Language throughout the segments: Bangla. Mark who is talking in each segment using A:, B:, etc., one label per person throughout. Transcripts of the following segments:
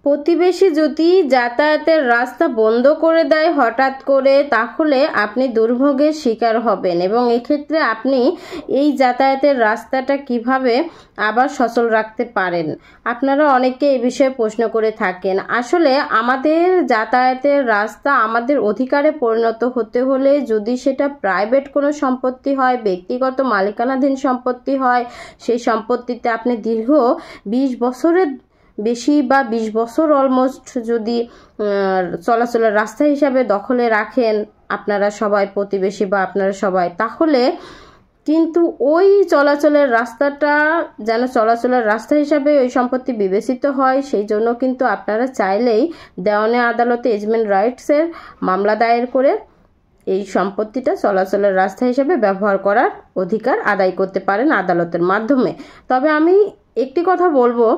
A: প্রতিবেশী যদি যাতায়াতের রাস্তা বন্ধ করে দেয় হঠাৎ করে, তাহলে আপনি দুর্ভোগের শিকার হবেন এবং এক্ষেত্রে আপনি এই যাতায়াতের রাস্তাটা কিভাবে আবার সচল রাখতে পারেন। আপনারা অনেকে এই বিষয়ে প্রশ্ন করে থাকেন। আসলে আমাদের যাতায়াতের রাস্তা আমাদের অধিকারে পরিণত হতে হলে, যদি সেটা প্রাইভেট কোনো সম্পত্তি হয়, ব্যক্তিগত মালিকানাধীন সম্পত্তি হয়, সেই সম্পত্তিতে আপনি দীর্ঘ 20 বছরের বেশি বা 20 বছর অলমোস্ট যদি চলাচলের রাস্তা হিসাবে দখলে রাখেন আপনারা সবাই, প্রতিবেশী বা আপনারা সবাই, তাহলে কিন্তু ওই চলাচলের রাস্তাটা যেন চলাচলের রাস্তা হিসাবে ওই সম্পত্তি বিবেচিত হয়, সেই জন্য কিন্তু আপনারা চাইলেই দেওয়ানি আদালতে এজমেন্ট রাইটসের মামলা দায়ের করে এই সম্পত্তিটা চলাচলের রাস্তা হিসাবে ব্যবহার করার অধিকার আদায় করতে পারেন আদালতের মাধ্যমে। তবে আমি একটি কথা বলবো,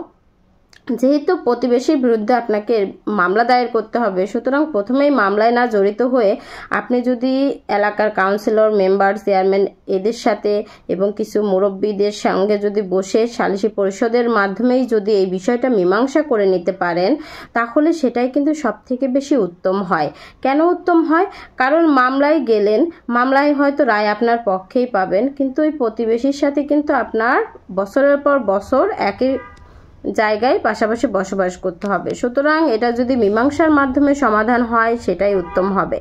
A: যেহেতু প্রতিবেশীর বিরুদ্ধে আপনাকে মামলা দায়ের করতে হবে, সুতরাং প্রথমেই মামলায় না জড়িত হয়ে আপনি যদি এলাকার কাউন্সিলর, মেম্বার, চেয়ারম্যান এদের সাথে এবং কিছু মুরব্বীদের সঙ্গে যদি বসে সালিসি পরিষদের মাধ্যমেই যদি এই বিষয়টা মীমাংসা করে নিতে পারেন, তাহলে সেটাই কিন্তু সবথেকে বেশি উত্তম হয়। কেন উত্তম হয়? কারণ মামলায় গেলেন, মামলায় হয়তো রায় আপনার পক্ষেই পাবেন, কিন্তু ওই প্রতিবেশীর সাথে কিন্তু আপনার বছরের পর বছর একই জায়গায় পাশাপাশি বসবাস করতে হবে। সুতরাং এটা যদি মীমাংসার মাধ্যমে সমাধান হয় সেটাই উত্তম হবে।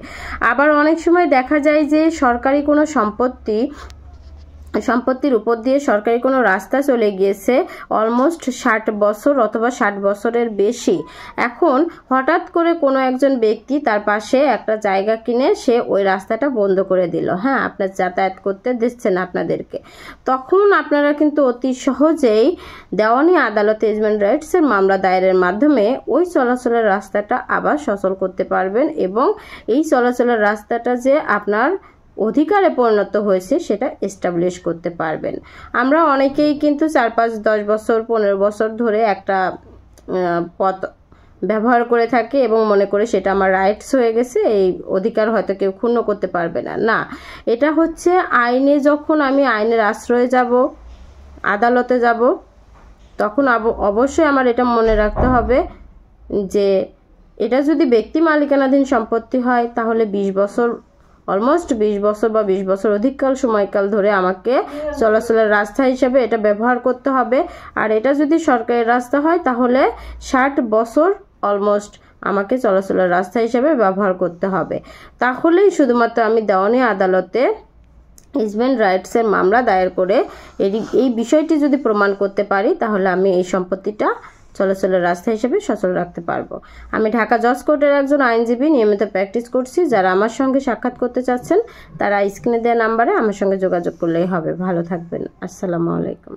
A: আবার অনেক সময় দেখা যায় যে সরকারি কোনো সম্পত্তির উপর দিয়ে সরকারি কোনো রাস্তা চলে গিয়েছে অলমোস্ট 60 বছর অথবা 60 বছরের বেশি। এখন হঠাৎ করে কোনো একজন ব্যক্তি তার পাশে একটা জায়গা কিনে সে ওই রাস্তাটা বন্ধ করে দিল, হ্যাঁ, আপনার যাতায়াত করতে দিচ্ছে না আপনাদেরকে। তখন আপনারা কিন্তু অতি সহজেই দেওয়ানি আদালতে এজমেন্ট রাইটসের মামলা দায়েরের মাধ্যমে ওই চলাচলের রাস্তাটা আবার সচল করতে পারবেন এবং এই চলাচলের রাস্তাটা যে আপনার অধিকারে পরিণত হয়েছে সেটা এস্টাবলিশ করতে পারবেন। আমরা অনেকেই কিন্তু 4, 5, 10 বছর 15 বছর ধরে একটা পথ ব্যবহার করে থাকি এবং মনে করে সেটা আমার রাইটস হয়ে গেছে, এই অধিকার হয়তো কেউ ক্ষুণ্ণ করতে পারবে না। না, এটা হচ্ছে আইনে, যখন আমি আইনের আশ্রয়ে যাব, আদালতে যাব, তখন অবশ্যই আমার এটা মনে রাখতে হবে যে এটা যদি ব্যক্তি মালিকানাধীন সম্পত্তি হয়, তাহলে 20 বছর অলমোস্ট 20 বছর বা 20 বছর অধিককাল সময়কাল ধরে আমাকে চলাচলের রাস্তা হিসাবে এটা ব্যবহার করতে হবে। আর এটা যদি সরকারি রাস্তা হয়, তাহলে 60 বছর অলমোস্ট আমাকে চলাচলের রাস্তা হিসাবে ব্যবহার করতে হবে। তাহলেই শুধুমাত্র আমি দেওয়ানি আদালতে এজমেন্ট রাইটসের মামলা দায়ের করে এই বিষয়টি যদি প্রমাণ করতে পারি, তাহলে আমি এই সম্পত্তিটা চলাচলের রাস্তা হিসেবে সচল রাখতে পারবো। আমি ঢাকা জজ কোর্টের একজন আইনজীবী, নিয়মিত প্র্যাকটিস করছি। যারা আমার সঙ্গে সাক্ষাৎ করতে চাচ্ছেন তারা স্ক্রিনে দেওয়া নাম্বারে আমার সঙ্গে যোগাযোগ করলেই হবে। ভালো থাকবেন। আসসালামু আলাইকুম।